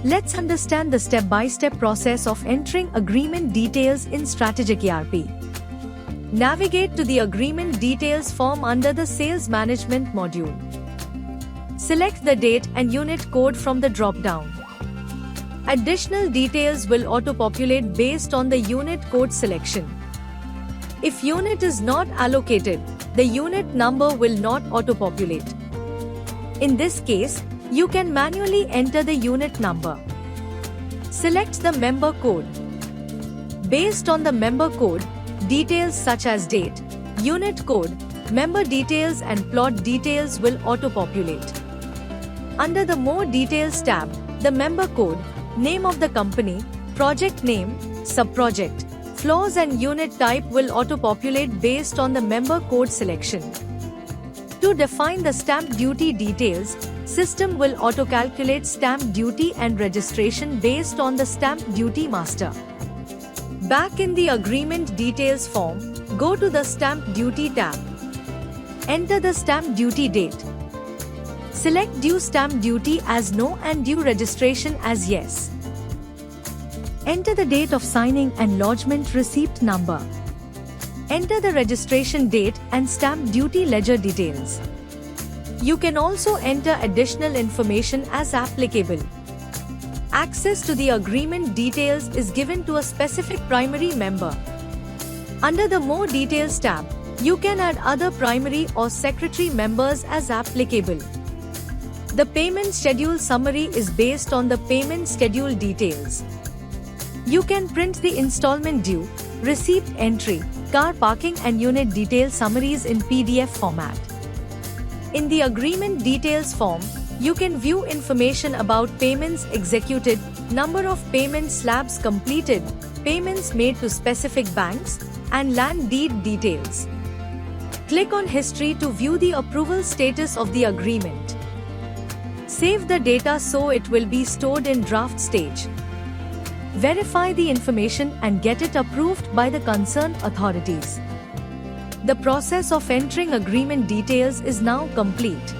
Let's understand the step-by-step process of entering agreement details in Strategic ERP. Navigate to the Agreement Details form under the Sales Management module. Select the date and unit code from the drop-down. Additional details will auto-populate based on the unit code selection. If unit is not allocated, the unit number will not auto-populate. In this case, you can manually enter the unit number. Select the member code. Based on the member code, details such as date, unit code, member details and plot details will auto-populate. Under the More Details tab, the member code, name of the company, project name, sub-project, floors and unit type will auto-populate based on the member code selection. To define the stamp duty details, system will auto-calculate stamp duty and registration based on the stamp duty master. Back in the Agreement Details form, go to the Stamp Duty tab. Enter the stamp duty date. Select due stamp duty as no and due registration as yes. Enter the date of signing and lodgement receipt number. Enter the registration date and stamp duty ledger details. You can also enter additional information as applicable. Access to the agreement details is given to a specific primary member. Under the More Details tab, you can add other primary or secretary members as applicable. The payment schedule summary is based on the payment schedule details. You can print the installment due, receipt entry, car parking and unit detail summaries in PDF format. In the Agreement Details form, you can view information about payments executed, number of payment slabs completed, payments made to specific banks, and land deed details. Click on History to view the approval status of the agreement. Save the data so it will be stored in draft stage. Verify the information and get it approved by the concerned authorities. The process of entering agreement details is now complete.